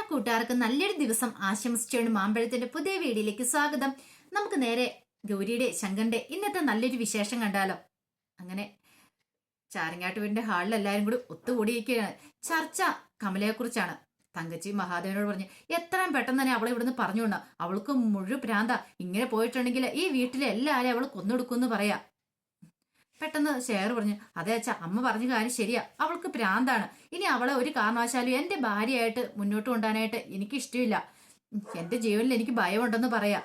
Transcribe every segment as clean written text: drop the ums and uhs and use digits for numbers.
കൂട്ടുകാർക്ക് നല്ലൊരു ദിവസം ആശംസിച്ചുകൊണ്ട് മാമ്പഴത്തിന്റെ പുതിയ വീഡിയോയിലേക്ക് സ്വാഗതം. നമുക്ക് നേരെ ഗൗരിയുടെ ശങ്കറിന്റെ ഇന്നത്തെ നല്ലൊരു വിശേഷം കണ്ടാലോ. അങ്ങനെ ചാരങ്ങാട്ടുവിന്റെ ഹാളിൽ എല്ലാവരും കൂടി ഒത്തുകൂടിയിരിക്കുകയാണ്. ചർച്ച കമലയെക്കുറിച്ചാണ്. തങ്കച്ചി മഹാദേവനോട് പറഞ്ഞു, എത്രയും പെട്ടെന്ന് തന്നെ അവളെ ഇവിടുന്ന് പറഞ്ഞുകൊണ്ട, അവൾക്ക് മുഴുവൻ ഭ്രാന്ത, ഇങ്ങനെ പോയിട്ടുണ്ടെങ്കിൽ ഈ വീട്ടിലെ എല്ലാവരെയും അവൾ കൊന്നൊടുക്കുമെന്ന് പറയാ. പെട്ടെന്ന് ഷെയർ പറഞ്ഞു, അതെ അച്ഛാ, അമ്മ പറഞ്ഞ കാര്യം ശരിയാ, അവൾക്ക് ഭ്രാന്താണ്. ഇനി അവളെ ഒരു കാരണവശാലും എന്റെ ഭാര്യയായിട്ട് മുന്നോട്ട് കൊണ്ടുപോകാനായിട്ട് എനിക്ക് ഇഷ്ടമില്ല. എന്റെ ജീവനിൽ എനിക്ക് ഭയമുണ്ടെന്ന് പറയാ.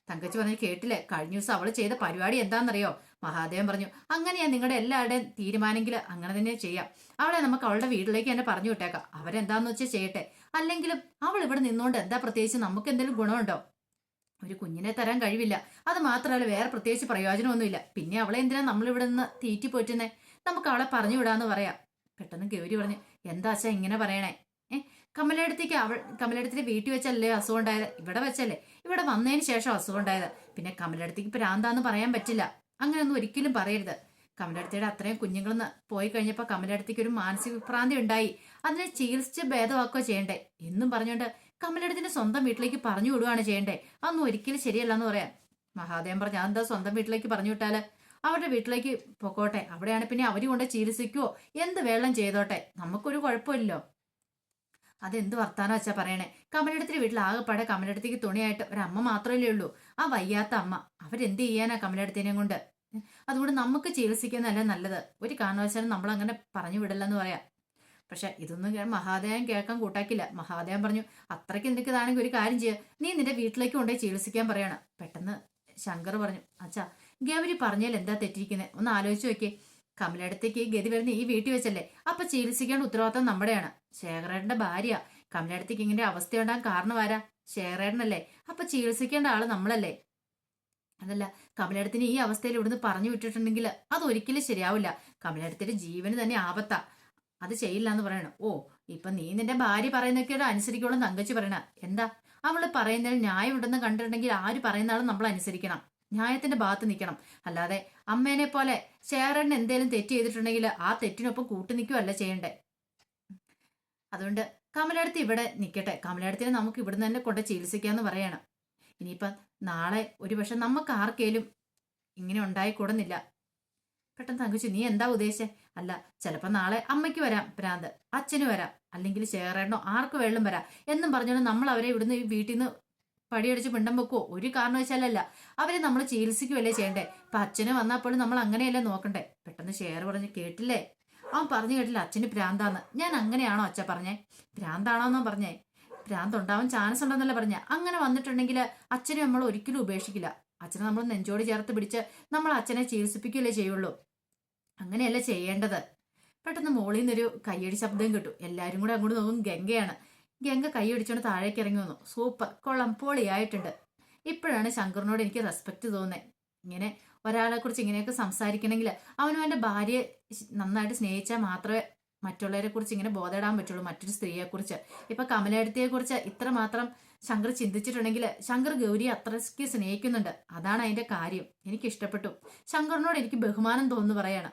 തങ്കച്ചി പറഞ്ഞു, കേട്ടില്ലേ, കഴിഞ്ഞ ദിവസം അവള് ചെയ്ത പരിപാടി എന്താണെന്നറിയോ? മഹാദേവൻ പറഞ്ഞു, അങ്ങനെയാ നിങ്ങളുടെ എല്ലാവരുടെയും തീരുമാനമെങ്കിൽ അങ്ങനെ തന്നെ ചെയ്യാം. അവളെ നമുക്ക് അവളുടെ വീട്ടിലേക്ക് തന്നെ പറഞ്ഞു വിട്ടേക്കാം. അവരെന്താന്ന് വെച്ചാൽ ചെയ്യട്ടെ. അല്ലെങ്കിലും അവൾ ഇവിടെ നിന്നുകൊണ്ട് എന്താ പ്രത്യേകിച്ച് നമുക്ക് എന്തെങ്കിലും ഗുണമുണ്ടോ? ഒരു കുഞ്ഞിനെ തരാൻ കഴിവില്ല, അത് മാത്രമല്ല വേറെ പ്രത്യേകിച്ച് പ്രയോജനമൊന്നുമില്ല. പിന്നെ അവളെ എന്തിനാ നമ്മളിവിടെ നിന്ന് തീറ്റി പോറ്റുന്നേ? നമുക്ക് അവളെ പറഞ്ഞു വിടാന്ന് പറയാം. പെട്ടെന്ന് ഗൗരി പറഞ്ഞു, എന്താ അച്ഛാ ഇങ്ങനെ പറയണേ? കമലയിടത്തേക്ക് വീട്ടിൽ വെച്ചല്ലേ അസുഖം ഉണ്ടായത്? ഇവിടെ വെച്ചല്ലേ? ഇവിടെ വന്നതിന് ശേഷം അസുഖം ഉണ്ടായത്. പിന്നെ കമലയിടത്തേക്ക് ഭ്രാന്താന്ന് പറയാൻ പറ്റില്ല. അങ്ങനെയൊന്നും ഒരിക്കലും പറയരുത്. കമലയിടത്തിയുടെ അത്രയും കുഞ്ഞുങ്ങളെന്ന് പോയി കഴിഞ്ഞപ്പോൾ കമലയിടത്തേക്ക് ഒരു മാനസിക വിഭ്രാന്തി ഉണ്ടായി. അതിനെ ചികിത്സിച്ച് ഭേദമാക്കുകയോ ചെയ്യണ്ടേ എന്നും പറഞ്ഞുകൊണ്ട് കമലയിടത്തിന്റെ സ്വന്തം വീട്ടിലേക്ക് പറഞ്ഞു വിടുകയാണ് ചെയ്യണ്ടേ. അതൊന്നും ഒരിക്കലും ശരിയല്ലെന്ന് പറയാം. മഹാദേവൻ പറഞ്ഞു, അതെന്താ സ്വന്തം വീട്ടിലേക്ക് പറഞ്ഞു വിട്ടാല്? അവരുടെ വീട്ടിലേക്ക് പൊക്കോട്ടെ, അവിടെയാണ് പിന്നെ അവര് കൊണ്ട് ചികിത്സിക്കുവോ എന്ത് വേളം ചെയ്തോട്ടെ, നമുക്കൊരു കുഴപ്പമില്ലല്ലോ. അതെന്ത് വർത്താനം വെച്ചാ പറയണേ? കമലയിടത്തിന്റെ വീട്ടിൽ ആകെപ്പാടെ കമലയിടത്തേക്ക് തുണിയായിട്ട് ഒരമ്മ മാത്രമല്ലേ ഉള്ളൂ, ആ വയ്യാത്ത അമ്മ. അവരെന്ത് ചെയ്യാനാ കമലയിടത്തിനെയും കൊണ്ട്? അതുകൊണ്ട് നമുക്ക് ചികിത്സിക്കുന്നതല്ലേ നല്ലത്. ഒരു കാരണവശാലും നമ്മൾ അങ്ങനെ പറഞ്ഞു വിടല്ലെന്ന് പറയാം. പക്ഷെ ഇതൊന്നും മഹാദേവൻ കേൾക്കാൻ കൂട്ടാക്കില്ല. മഹാദേവൻ പറഞ്ഞു, അത്രയ്ക്ക് നിനക്കിതാണെങ്കിൽ ഒരു കാര്യം ചെയ്യുക, നീ നിന്റെ വീട്ടിലേക്ക് കൊണ്ടുപോയി ചികിത്സിക്കാൻ പറയാണ്. പെട്ടെന്ന് ശങ്കർ പറഞ്ഞു, അച്ഛാ, ഗൗരി പറഞ്ഞാൽ എന്താ തെറ്റിരിക്കുന്നത്? ഒന്ന് ആലോചിച്ച് നോക്കിയേ. കമലയിടത്തേക്ക് ഗതി വരുന്ന ഈ വീട്ടിൽ വെച്ചല്ലേ, അപ്പൊ ചികിത്സിക്കേണ്ട ഉത്തരവാദിത്തം നമ്മുടെയാണ്. ശേഖരേട്ടന്റെ ഭാര്യ. കമലയിടത്തേക്ക് ഇങ്ങനെ അവസ്ഥയുണ്ടാകാൻ കാരണം ആരാ? ശേഖരേട്ടനല്ലേ. അപ്പൊ ചികിത്സിക്കേണ്ട ആള് നമ്മളല്ലേ? അതല്ല, കമലയിടത്തിന് ഈ അവസ്ഥയിൽ ഇവിടുന്ന് പറഞ്ഞു വിട്ടിട്ടുണ്ടെങ്കിൽ അതൊരിക്കലും ശരിയാവില്ല. കമലയിടത്തിന്റെ ജീവന് തന്നെ ആപത്താ. അത് ചെയ്യില്ല എന്ന് പറയണം. ഓ, ഇപ്പൊ നീ നിന്റെ ഭാര്യ പറയുന്നൊക്കെ അനുസരിക്കോളും തങ്കച്ചി പറയണ. എന്താ അവള് പറയുന്നതിൽ ന്യായം ഉണ്ടെന്ന് കണ്ടിട്ടുണ്ടെങ്കിൽ ആര് പറയുന്ന ആളും നമ്മൾ അനുസരിക്കണം, ന്യായത്തിന്റെ ഭാഗത്ത് നിൽക്കണം. അല്ലാതെ അമ്മേനെ പോലെ ശേഖരൻ എന്തേലും തെറ്റ് ചെയ്തിട്ടുണ്ടെങ്കിൽ ആ തെറ്റിനൊപ്പം കൂട്ടുനിൽക്കുകയല്ല ചെയ്യണ്ടേ. അതുകൊണ്ട് കമലയിടത്ത് ഇവിടെ നിൽക്കട്ടെ, കമലയിടത്തിനെ നമുക്ക് ഇവിടുന്ന് തന്നെ കൊണ്ട് ചികിത്സിക്കാന്ന് പറയണം. ഇനിയിപ്പം നാളെ ഒരുപക്ഷെ നമുക്ക് ആർക്കേലും ഇങ്ങനെ ഉണ്ടായിക്കൂടുന്നില്ല. പെട്ടെന്ന് തങ്കച്ചു, നീ എന്താ ഉദ്ദേശിച്ചേ? അല്ല, ചിലപ്പോ നാളെ അമ്മയ്ക്ക് വരാം ഭ്രാന്ത്, അച്ഛന് വരാം, അല്ലെങ്കിൽ ശേഖരനോ ആർക്ക് വെള്ളം വരാം എന്നും പറഞ്ഞോണ്ട് നമ്മൾ അവരെ ഇവിടുന്ന് ഈ വീട്ടിൽ നിന്ന് പടിയടിച്ച് പിണ്ടം വെക്കുവോ? ഒരു കാരണവശാലല്ല. അവരെ നമ്മൾ ചികിത്സിക്കുവല്ലേ ചെയ്യണ്ടേ. ഇപ്പൊ അച്ഛന് വന്നപ്പോഴും നമ്മൾ അങ്ങനെയല്ലേ നോക്കണ്ടേ. പെട്ടെന്ന് ഷെയർ പറഞ്ഞു, കേട്ടില്ലേ, അവൻ പറഞ്ഞു കേട്ടില്ല അച്ഛന് ഭ്രാന്താന്ന്. ഞാൻ അങ്ങനെയാണോ അച്ഛ പറഞ്ഞേ? ഭ്രാന്താണോന്നോ പറഞ്ഞേ? ഭ്രാന്ത് ഉണ്ടാവാൻ ചാൻസ് ഉണ്ടെന്നല്ല പറഞ്ഞ. അങ്ങനെ വന്നിട്ടുണ്ടെങ്കിൽ അച്ഛനെ നമ്മൾ ഒരിക്കലും ഉപേക്ഷിക്കില്ല. അച്ഛനെ നമ്മൾ നെഞ്ചോട് ചേർത്ത് പിടിച്ച് നമ്മൾ അച്ഛനെ ചികിത്സിപ്പിക്കുകയല്ലേ ചെയ്യുള്ളൂ. അങ്ങനെയല്ല ചെയ്യേണ്ടത്. പെട്ടെന്ന് മോളിൽ നിന്നൊരു കയ്യടി ശബ്ദം കിട്ടും. എല്ലാവരും കൂടെ അങ്ങോട്ട് നോക്കും. ഗംഗയാണ്. ഗംഗ കൈയടിച്ചോണ്ട് താഴേക്ക് ഇറങ്ങി വന്നു. സൂപ്പർ, കൊള്ളാം, പൊളിയായിട്ടുണ്ട്. ഇപ്പോഴാണ് ശങ്കറിനോട് എനിക്ക് റെസ്പെക്ട് തോന്നുന്നത്. ഇങ്ങനെ ഒരാളെ കുറിച്ച് ഇങ്ങനെയൊക്കെ സംസാരിക്കണമെങ്കിൽ അവനും എൻ്റെ ഭാര്യയെ നന്നായിട്ട് സ്നേഹിച്ചാൽ മാത്രമേ മറ്റുള്ളവരെ കുറിച്ച് ഇങ്ങനെ ബോധയിടാൻ പറ്റുള്ളൂ. മറ്റൊരു സ്ത്രീയെ കുറിച്ച്, ഇപ്പൊ കമലയിടത്തിയെ കുറിച്ച് ഇത്രമാത്രം ശങ്കർ ചിന്തിച്ചിട്ടുണ്ടെങ്കിൽ ശങ്കർ ഗൗരിയെ അത്രയ്ക്ക് സ്നേഹിക്കുന്നുണ്ട്. അതാണ് അതിന്റെ കാര്യം. എനിക്ക് ഇഷ്ടപ്പെട്ടു. ശങ്കറിനോട് എനിക്ക് ബഹുമാനം തോന്നുന്നു പറയാണ്.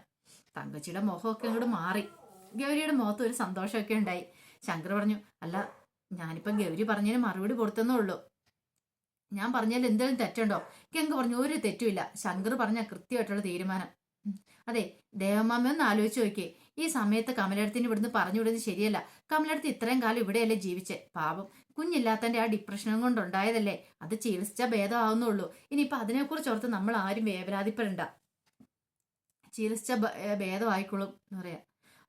തങ്കച്ചിയുടെ മുഖമൊക്കെ അങ്ങോട്ട് മാറി. ഗൗരിയുടെ മുഖത്ത് ഒരു സന്തോഷമൊക്കെ ഉണ്ടായി. ശങ്കർ പറഞ്ഞു, അല്ല, ഞാനിപ്പം ഗൗരി പറഞ്ഞതിന് മറുപടി കൊടുത്തന്നേ ഉള്ളൂ. ഞാൻ പറഞ്ഞാൽ എന്തെങ്കിലും തെറ്റുണ്ടോ? ഗംഗ പറഞ്ഞു, ഒരു തെറ്റുമില്ല. ശങ്കർ പറഞ്ഞ കൃത്യമായിട്ടുള്ള തീരുമാനം. അതെ, ദേവമാമ ഒന്ന് ആലോചിച്ച് നോക്കിയേ. ഈ സമയത്ത് കമലയിടത്തിന് ഇവിടുന്ന് പറഞ്ഞു വിടുന്നത് ശരിയല്ല. കമലയിടത്ത് ഇത്രയും കാലം ഇവിടെയല്ലേ ജീവിച്ചേ. പാപം, കുഞ്ഞില്ലാത്തന്റെ ആ ഡിപ്രഷനും കൊണ്ടുണ്ടായതല്ലേ. അത് ചികിത്സിച്ചാൽ ഭേദമാവുന്നുള്ളൂ. ഇനിയിപ്പൊ അതിനെക്കുറിച്ച് ഓർത്ത് നമ്മൾ ആരും വേവലാതിപ്പെടണ്ട. ചികിത്സിച്ച ഭേദമായിക്കോളും എന്ന് പറയാം.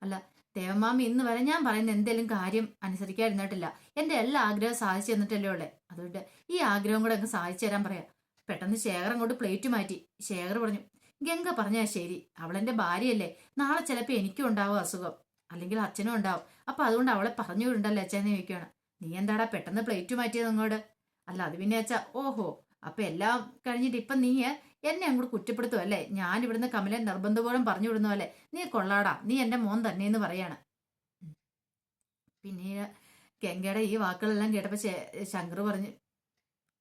അല്ല ദേവമാമി, ഇന്ന് വരെ ഞാൻ പറയുന്ന എന്തെങ്കിലും കാര്യം അനുസരിക്കാതിരുന്നിട്ടില്ല. എന്റെ എല്ലാ ആഗ്രഹവും സാധിച്ചു തന്നിട്ടല്ലേ ഉള്ളേ. അതുകൊണ്ട് ഈ ആഗ്രഹം കൂടെ അങ്ങ് സാധിച്ചു തരാൻ പറയാം. പെട്ടെന്ന് ശേഖർ അങ്ങോട്ട് പ്ലേറ്റ് മാറ്റി. ശേഖർ പറഞ്ഞു, ഗംഗ പറഞ്ഞാൽ ശരി, അവളെന്റെ ഭാര്യയല്ലേ. നാളെ ചിലപ്പോൾ എനിക്കും ഉണ്ടാവും അസുഖം, അല്ലെങ്കിൽ അച്ഛനും ഉണ്ടാവും. അപ്പൊ അതുകൊണ്ട് അവളെ പറഞ്ഞു വിടണ്ടല്ലോ അച്ഛനെ ചോദിക്കുകയാണ്. നീ എന്താടാ പെട്ടെന്ന് പ്ലേറ്റ് മാറ്റിയത് അങ്ങോട്ട്? അല്ല, അത് പിന്നെ അച്ഛാ. ഓഹോ, അപ്പൊ എല്ലാം കഴിഞ്ഞിട്ട് ഇപ്പൊ നീ എന്നെ അങ്ങോട്ട് കുറ്റപ്പെടുത്തും അല്ലേ? ഞാൻ ഇവിടുന്ന് കമലെ നിർബന്ധപൂർവ്വം പറഞ്ഞു വിടുന്ന പോലെ. നീ കൊള്ളാടാ, നീ എന്റെ മോൻ തന്നെയെന്ന് പറയാണ്. പിന്നീട് ഗംഗയുടെ ഈ വാക്കുകളെല്ലാം കേട്ടപ്പോ ശങ്കർ പറഞ്ഞു,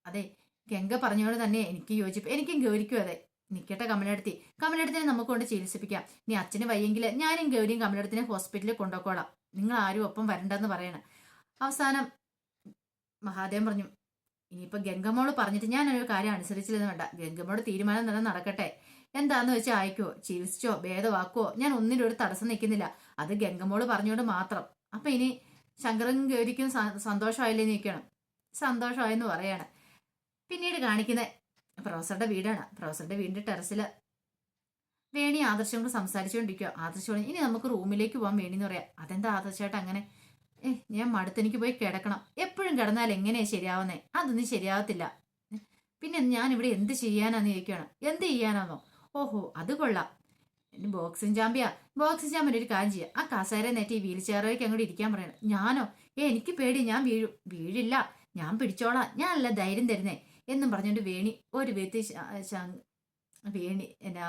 അതെ, ഗംഗ പറഞ്ഞോണ്ട് തന്നെ എനിക്ക് യോജിപ്പ്. എനിക്കും ഗൗരിക്കും അതെ. നിക്കട്ടെ കമലയിടത്തിനെ നമുക്ക് കൊണ്ട് ചികിത്സിപ്പിക്കാം. നീ അച്ഛന് വയ്യെങ്കിൽ ഞാനും ഗൗരിയും കമലയിടത്തിനെ ഹോസ്പിറ്റലിൽ കൊണ്ടുപോക്കോളാം. നിങ്ങൾ ആരും ഒപ്പം വരണ്ടെന്ന് പറയണം. അവസാനം മഹാദേവൻ പറഞ്ഞു, ഇനിയിപ്പോ ഗംഗമ്മോള് പറഞ്ഞിട്ട് ഞാനൊരു കാര്യം അനുസരിച്ചില്ലെന്ന് വേണ്ട. ഗംഗമ്മോട് തീരുമാനം തന്നെ നടക്കട്ടെ. എന്താന്ന് വെച്ചാൽ അയക്കോ, ചികിത്സിച്ചോ ഭേദമാക്കുവോ, ഞാൻ ഒന്നിനും ഒരു തടസ്സം നിൽക്കുന്നില്ല. അത് ഗംഗമ്മോള് പറഞ്ഞോണ്ട് മാത്രം. അപ്പൊ ഇനി ശങ്കറും ഗൗരിക്കും സന്തോഷമായില്ലേന്ന് ചോദിക്കണം. സന്തോഷമായെന്ന് പറയാണ്. പിന്നീട് കാണിക്കുന്ന പ്രൊഫസറുടെ വീടാണ്. പ്രൊഫസറുടെ വീടിന്റെ ടെറസിൽ വേണി ആദർശം കൊണ്ട് സംസാരിച്ചുകൊണ്ടിരിക്കുക. ആദർശം ഇനി നമുക്ക് റൂമിലേക്ക് പോകാൻ വേണിന്ന് പറയാം. അതെന്താ ആദർശമായിട്ട് അങ്ങനെ? ഞാൻ മടുത്തെനിക്ക് പോയി കിടക്കണം. എപ്പോഴും കിടന്നാൽ എങ്ങനെയാ ശരിയാവുന്നേ? അതൊന്നും ശരിയാവത്തില്ല. പിന്നെ ഞാൻ ഇവിടെ എന്ത് ചെയ്യാനാന്ന് ചോദിക്കുകയാണ്. എന്ത് ചെയ്യാനാന്നോ? ഓഹോ, അത് കൊള്ളാം. ബോക്സിംഗ് ചാമ്പ്യാ. ബോക്സിംഗ് ചാമ്പ്യൻ ഒരു കാര്യം ചെയ്യാം. ആ കസേര നേറ്റി വീൽ ചെയറിലേക്ക് അങ്ങോട്ട് ഇരിക്കാൻ പറയണം. ഞാനോ? എനിക്ക് പേടി, ഞാൻ വീഴും. വീഴില്ല, ഞാൻ പിടിച്ചോളാം, ഞാനല്ല ധൈര്യം തരുന്നേ എന്നും പറഞ്ഞുകൊണ്ട് വേണി ഒരു വ്യക്തി വേണി എന്നാ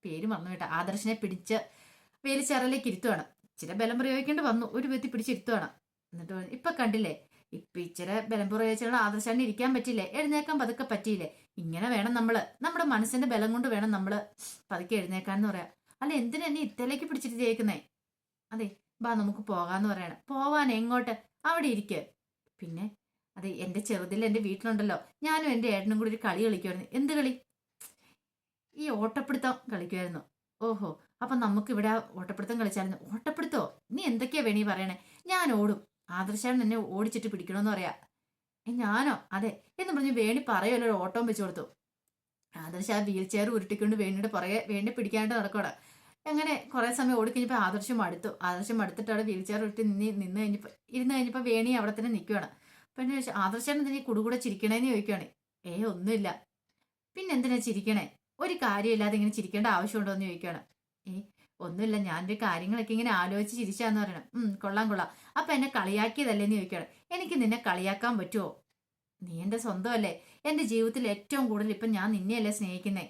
പേര് മറന്നു കേട്ടോ, ആദർശനെ പിടിച്ച് വീൽ ചെയറിലേക്ക് ഇരുത്തുവാണ്. ഇച്ചിരി ബലം പ്രയോഗിക്കേണ്ടി വന്നു. ഒരു വ്യക്തി പിടിച്ചിരുത്തുവാണ്. എന്നിട്ട് ഇപ്പൊ കണ്ടില്ലേ, ഇപ്പൊ ഇച്ചിരി ബലം പ്രയോഗിച്ചാൽ ആദർശാన్ని ഇരിക്കാൻ പറ്റില്ലേ, എഴുന്നേക്കാൻ പതുക്കെ പറ്റിയില്ലേ. ഇങ്ങനെ വേണം നമ്മുടെ മനസ്സിന്റെ ബലം കൊണ്ട് വേണം നമ്മള് പതുക്കെ എഴുന്നേക്കാന്ന് പറയാം. അല്ല, എന്തിനാ എന്നെ ഇത്തലേക്ക് പിടിച്ചിട്ട് തേക്കുന്നേ? അതെ, ബാ നമുക്ക് പോകാന്ന് പറയണം. പോവാൻ എങ്ങോട്ട്? അവിടെ ഇരിക്ക്. പിന്നെ അതെ, എന്റെ ചെറുതിൽ എന്റെ വീട്ടിലുണ്ടല്ലോ, ഞാനും എന്റെ ഏട്ടനും കൂടി ഒരു കളി കളിക്കുമായിരുന്നു. എന്ത് കളി? ഈ ഓട്ടപ്പിടുത്തം കളിക്കുമായിരുന്നു. ഓഹോ, അപ്പൊ നമുക്ക് ഇവിടെ ഓട്ടപ്പിടുത്തം കളിച്ചായിരുന്നു. ഓട്ടപ്പിടുത്തോ? നീ എന്തൊക്കെയാ വേണി പറയണേ? ഞാൻ ഓടും. ആദർശാണ് എന്നെ ഓടിച്ചിട്ട് പിടിക്കണമെന്ന് പറയാ. ഞാനോ? അതെ എന്ന് പറഞ്ഞ് വേണി പറയുമല്ലോ, ഒരു ഓട്ടം വെച്ചു കൊടുത്തു. ആദർശ ആ വീൽ ചെയർ ഉരുട്ടിക്കൊണ്ട് വേണിയുടെ പുറകെ വേണ്ടി പിടിക്കാനായിട്ട് നടക്കോടെ. അങ്ങനെ കുറെ സമയം ഓടിക്കഴിഞ്ഞപ്പോ ആദർശം മടുത്തിട്ട് അവിടെ വീൽ ചെയർ ഉരുട്ടി ഇരുന്ന് കഴിഞ്ഞപ്പോ വേണി അവിടെ തന്നെ നിൽക്കുവാണ്. പിന്നെ ആദർശാണ് തന്നെ കുടുകൂടെ ചിരിക്കണേന്ന് ചോദിക്കുവാണ്. ഒന്നുമില്ല. പിന്നെ എന്തിനാ ചിരിക്കണേ? ഒരു കാര്യമില്ലാതെ ഇങ്ങനെ ചിരിക്കേണ്ട ആവശ്യമുണ്ടോ എന്ന് ചോദിക്കുകയാണ്. ഒന്നുമില്ല, ഞാനൊരു കാര്യങ്ങളൊക്കെ ഇങ്ങനെ ആലോചിച്ച് ചിരിച്ചാന്ന് പറയണം. കൊള്ളാം കൊള്ളാം. അപ്പൊ എന്നെ കളിയാക്കിയതല്ലേന്ന് ചോദിക്കുകയാണ്. എനിക്ക് നിന്നെ കളിയാക്കാൻ പറ്റുമോ? നീ എന്റെ സ്വന്തമല്ലേ. എന്റെ ജീവിതത്തിൽ ഏറ്റവും കൂടുതൽ ഇപ്പൊ ഞാൻ നിന്നെയല്ലേ സ്നേഹിക്കുന്നേ.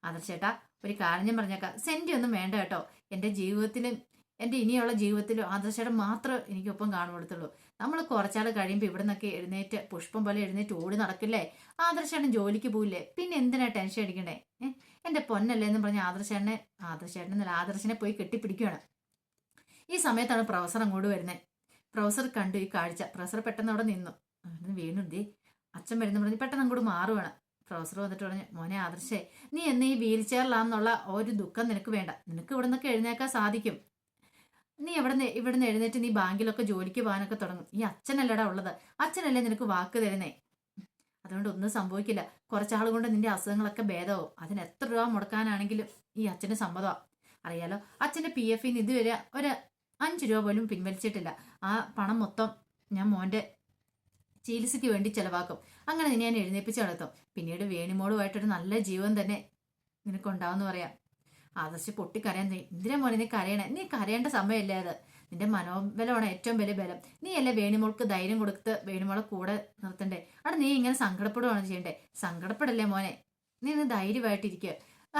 ആദർശേട്ടാ, ഒരു കാര്യം ഞാൻ പറഞ്ഞേക്കാം, സെന്റി ഒന്നും വേണ്ട കേട്ടോ. എന്റെ ജീവിതത്തിലും എന്റെ ഇനിയുള്ള ജീവിതത്തിലും ആദർശേട്ടൻ മാത്രം എനിക്കൊപ്പം കാണുകൊടുത്തുള്ളൂ. നമ്മൾ കുറച്ചാൾ കഴിയുമ്പോൾ ഇവിടെ നിന്നൊക്കെ എഴുന്നേറ്റ് പുഷ്പം പോലെ എഴുന്നേറ്റ് ഓടി നടക്കില്ലേ. ആദർശേട്ടൻ ജോലിക്ക് പോയില്ലേ, പിന്നെ എന്തിനാ ടെൻഷൻ അടിക്കണ്ടേ? എന്റെ പൊന്നല്ലേ എന്ന് പറഞ്ഞ ആദർശേട്ടനെ ആദർശനെ പോയി കെട്ടിപ്പിടിക്കുകയാണ്. ഈ സമയത്താണ് പ്രൊഫസർ അങ്ങോട്ട് വരുന്നത്. പ്രൊഫസർ കണ്ടു ഈ കാഴ്ച. പ്രൊഫസർ പെട്ടെന്ന് അവിടെ നിന്നു. വീണുണ്ടി അച്ഛൻ വരുന്ന പറഞ്ഞ് പെട്ടെന്ന് അങ്ങോട്ട് മാറുവാണ്. പ്രൊഫസർ വന്നിട്ട് പറഞ്ഞു, മോനെ ആദർശേ, നീ എന്ന് ഈ വീൽ ചെയറിലാന്നുള്ള ഒരു ദുഃഖം നിനക്ക് വേണ്ട. നിനക്ക് ഇവിടെ നിന്നൊക്കെ എഴുന്നേക്കാൻ സാധിക്കും. നീ ഇവിടുന്ന് എഴുന്നേറ്റ് നീ ബാങ്കിലൊക്കെ ജോലിക്ക് പോകാനൊക്കെ തുടങ്ങും. ഈ അച്ഛനല്ലടാ ഉള്ളത്. അച്ഛനല്ലേ നിനക്ക് വാക്ക് തരുന്നേ. അതുകൊണ്ട് ഒന്നും സംഭവിക്കില്ല. കുറച്ചാൾ കൊണ്ട് നിന്റെ അസുഖങ്ങളൊക്കെ ഭേദമാവും. അതിന് എത്ര രൂപ മുടക്കാനാണെങ്കിലും ഈ അച്ഛന് സമ്മതമാ. അറിയാലോ, അച്ഛന്റെ PF ഇതുവരെ ഒരു 5 രൂപ പോലും പിൻവലിച്ചിട്ടില്ല. ആ പണം മൊത്തം ഞാൻ മോന്റെ ചികിത്സയ്ക്ക് വേണ്ടി ചെലവാക്കും. അങ്ങനെ നിന്നെ ഞാൻ എഴുന്നേപ്പിച്ച് നടത്തും. പിന്നീട് വേണിമോളുമായിട്ടൊരു നല്ല ജീവൻ തന്നെ നിനക്കുണ്ടാവെന്ന് പറയാം. ആദർശ് പൊട്ടിക്കരയാൻ. എന്തിനാ മോനെ നീ കരയണേ? നീ കരയേണ്ട സമയമല്ലേ അത്. നിന്റെ മനോബലമാണ് ഏറ്റവും വലിയ ബലം. നീ അല്ലേ വേണിമോൾക്ക് ധൈര്യം കൊടുത്ത് വേണിമോളെ കൂടെ നിർത്തണ്ടേ? അവിടെ നീ ഇങ്ങനെ സങ്കടപ്പെടുകയാണ് ചെയ്യണ്ടേ? സങ്കടപ്പെടല്ലേ മോനെ, നീ ഇന്ന് ധൈര്യമായിട്ടിരിക്കുക.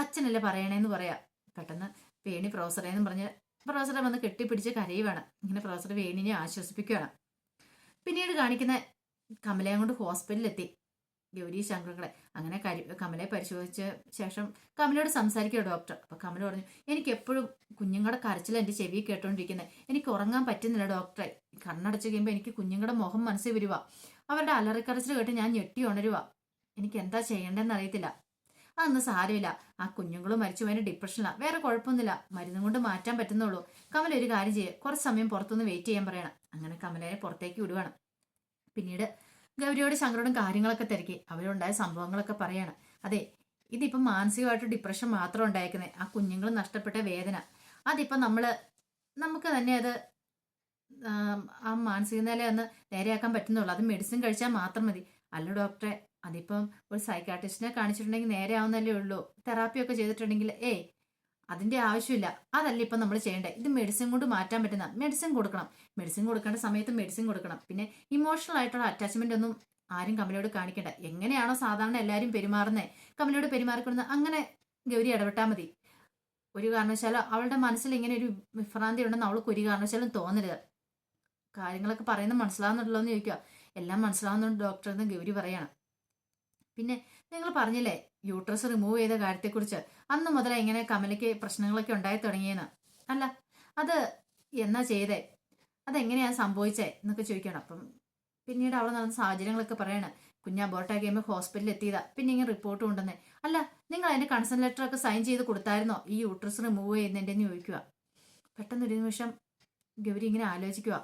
അച്ഛനല്ലേ പറയണേന്ന് പറയാ. പെട്ടെന്ന് വേണി പ്രൊഫസറേന്ന് പറഞ്ഞ് പ്രൊഫസറെ വന്ന് കെട്ടിപ്പിടിച്ച് കരയുവാണ്. ഇങ്ങനെ പ്രൊഫസർ വേണിനെ ആശ്വസിപ്പിക്കുകയാണ്. പിന്നീട് കാണിക്കുന്ന കമലയും കൊണ്ട് ഹോസ്പിറ്റലിലെത്തി ഗൗരി ശങ്കറുകളെ. അങ്ങനെ കമലയെ പരിശോധിച്ച ശേഷം കമലയോട് സംസാരിക്കുക ഡോക്ടർ. അപ്പൊ കമല പറഞ്ഞു, എനിക്ക് എപ്പോഴും കുഞ്ഞുങ്ങളുടെ കരച്ചിൽ എന്റെ ചെവി കേട്ടോണ്ടിരിക്കുന്നത്. എനിക്ക് ഉറങ്ങാൻ പറ്റുന്നില്ല ഡോക്ടറെ. കണ്ണടച്ചു കഴിയുമ്പോൾ എനിക്ക് കുഞ്ഞുങ്ങളുടെ മുഖം മനസ്സിൽ വരുക. അവരുടെ അലറിക്കരച്ചിൽ കേട്ട് ഞാൻ ഞെട്ടി ഉണരുക. എനിക്ക് എന്താ ചെയ്യേണ്ടതെന്ന് അറിയത്തില്ല. അതൊന്നും സാരമില്ല. ആ കുഞ്ഞുങ്ങളും മരിച്ചു പോയതിന് ഡിപ്രഷനിലാണ്. വേറെ കുഴപ്പമൊന്നുമില്ല. മരുന്നും കൊണ്ട് മാറ്റാൻ പറ്റുന്നുള്ളൂ. കമല ഒരു കാര്യം ചെയ്യുക, കുറച്ച് സമയം പുറത്തുനിന്ന് വെയിറ്റ് ചെയ്യാൻ പറയണം. അങ്ങനെ കമലയെ പുറത്തേക്ക് വിടുവാണ്. പിന്നീട് ഗൗരിയോട് ശങ്കരോടും കാര്യങ്ങളൊക്കെ തിരക്കി അവരുണ്ടായ സംഭവങ്ങളൊക്കെ പറയാണ്. അതെ, ഇതിപ്പം മാനസികമായിട്ട് ഡിപ്രഷൻ മാത്രം ഉണ്ടായിരിക്കുന്നത്. ആ കുഞ്ഞുങ്ങൾ നഷ്ടപ്പെട്ട വേദന അതിപ്പം നമുക്ക് തന്നെ അത് ആ മാനസിക നില ഒന്ന് നേരെയാക്കാൻ പറ്റുന്നുള്ളൂ. അത് മെഡിസിൻ കഴിച്ചാൽ മാത്രം മതി. അല്ല ഡോക്ടറെ, അതിപ്പം ഒരു സൈക്കാട്രിസ്റ്റിനെ കാണിച്ചിട്ടുണ്ടെങ്കിൽ നേരെ ആവുന്നല്ലേ ഉള്ളൂ. തെറാപ്പിയൊക്കെ ചെയ്തിട്ടുണ്ടെങ്കിൽ അതിന്റെ ആവശ്യമില്ല. അതല്ല ഇപ്പം നമ്മൾ ചെയ്യേണ്ടത്. ഇത് മെഡിസിൻ കൊണ്ട് മാറ്റാൻ പറ്റുന്ന മെഡിസിൻ കൊടുക്കണം. മെഡിസിൻ കൊടുക്കേണ്ട സമയത്ത് മെഡിസിൻ കൊടുക്കണം. പിന്നെ ഇമോഷണൽ ആയിട്ടുള്ള അറ്റാച്ച്മെന്റ് ഒന്നും ആരും കമലയോട് കാണിക്കണ്ട. എങ്ങനെയാണോ സാധാരണ എല്ലാവരും പെരുമാറുന്നത്, കമലയോട് പെരുമാറിക്കൊടുന്ന അങ്ങനെ ഗൗരി ഇടപെട്ടാൽ മതി. ഒരു കാരണവശാലും അവളുടെ മനസ്സിൽ ഇങ്ങനെ ഒരു വിഭ്രാന്തി ഉണ്ടെന്ന് അവൾക്ക് ഒരു കാരണവശാലും തോന്നരുത്. കാര്യങ്ങളൊക്കെ പറയുന്നത് മനസ്സിലാവുന്നുണ്ടല്ലോ എന്ന് ചോദിക്കുക. എല്ലാം മനസ്സിലാവുന്നുണ്ട് ഡോക്ടർ എന്ന് ഗൗരി പറയാണ്. പിന്നെ നിങ്ങൾ പറഞ്ഞില്ലേ യൂട്രസ് റിമൂവ് ചെയ്ത കാര്യത്തെക്കുറിച്ച്, അന്ന് മുതലേ ഇങ്ങനെ കമലയ്ക്ക് പ്രശ്നങ്ങളൊക്കെ ഉണ്ടായി തുടങ്ങിയെന്ന്. അല്ല, അത് എന്നാ ചെയ്തേ, അതെങ്ങനെയാ സംഭവിച്ചേ എന്നൊക്കെ ചോദിക്കണം. അപ്പം പിന്നീട് അവിടെ നടന്ന സാഹചര്യങ്ങളൊക്കെ പറയാണ്. കുഞ്ഞ് അബോർട്ടായി കഴിയുമ്പോൾ ഹോസ്പിറ്റലിൽ എത്തിയതാ. പിന്നെ ഇങ്ങനെ റിപ്പോർട്ട് കൊണ്ടുവന്നേ. അല്ല, നിങ്ങൾ അതിന്റെ കൺസേൺ ലെറ്റർ ഒക്കെ സൈൻ ചെയ്ത് കൊടുത്തായിരുന്നോ ഈ യൂട്രസ് റിമൂവ് ചെയ്യുന്നതിന്റെ ചോദിക്കുക. പെട്ടെന്ന് ഒരു നിമിഷം ഗൗരി ഇങ്ങനെ ആലോചിക്കുക.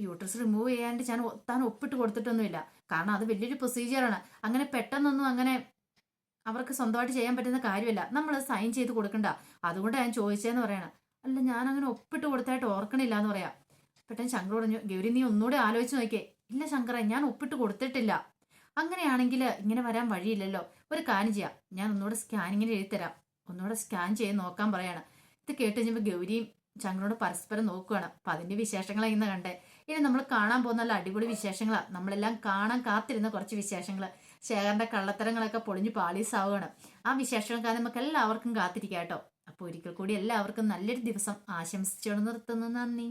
യൂട്രസ് റിമൂവ് ചെയ്യാണ്ട് താൻ ഒപ്പിട്ട് കൊടുത്തിട്ടൊന്നുമില്ല. കാരണം അത് വലിയൊരു പ്രൊസീജിയറാണ്. അങ്ങനെ പെട്ടെന്നൊന്നും അങ്ങനെ അവർക്ക് സ്വന്തമായിട്ട് ചെയ്യാൻ പറ്റുന്ന കാര്യമല്ല. നമ്മൾ സൈൻ ചെയ്ത് കൊടുക്കണ്ട. അതുകൊണ്ടാണ് ഞാൻ ചോദിച്ചതെന്ന് പറയണം. അല്ല, ഞാൻ അങ്ങനെ ഒപ്പിട്ട് കൊടുത്തായിട്ട് ഓർക്കണില്ല എന്ന് പറയാം. പെട്ടെന്ന് ശങ്കർ പറഞ്ഞു, ഗൗരി നീ ഒന്നുകൂടെ ആലോചിച്ച് നോക്കിയേ. ഇല്ല ശങ്കര, ഞാൻ ഒപ്പിട്ട് കൊടുത്തിട്ടില്ല. അങ്ങനെയാണെങ്കിൽ ഇങ്ങനെ വരാൻ വഴിയില്ലല്ലോ. ഒരു കാര്യം ചെയ്യാം, ഞാൻ ഒന്നുകൂടെ സ്കാനിങ്ങിന് എഴുതിത്തരാം. ഒന്നുകൂടെ സ്കാൻ ചെയ്ത് നോക്കാൻ പറയാണ്. ഇത് കേട്ട് കഴിഞ്ഞപ്പോൾ ഗൗരിയും ശങ്കരോട് പരസ്പരം നോക്കുകയാണ്. അപ്പൊ അതിന്റെ വിശേഷങ്ങളാണ് ഇന്ന് കണ്ടേ. ഇനി നമ്മൾ കാണാൻ പോകുന്ന നല്ല അടിപൊളി വിശേഷങ്ങളാണ്. നമ്മളെല്ലാം കാണാൻ കാത്തിരുന്ന കുറച്ച് വിശേഷങ്ങൾ. ശേഖരന്റെ കള്ളത്തരങ്ങളൊക്കെ പൊളിഞ്ഞു പാളീസാവുകയാണ്. ആ വിശേഷങ്ങൾ നമുക്ക് എല്ലാവർക്കും കാത്തിരിക്കാം കേട്ടോ. അപ്പോൾ ഒരിക്കൽ കൂടി എല്ലാവർക്കും നല്ലൊരു ദിവസം ആശംസിച്ചുകൊണ്ട് നിർത്തുന്നു. നന്ദി.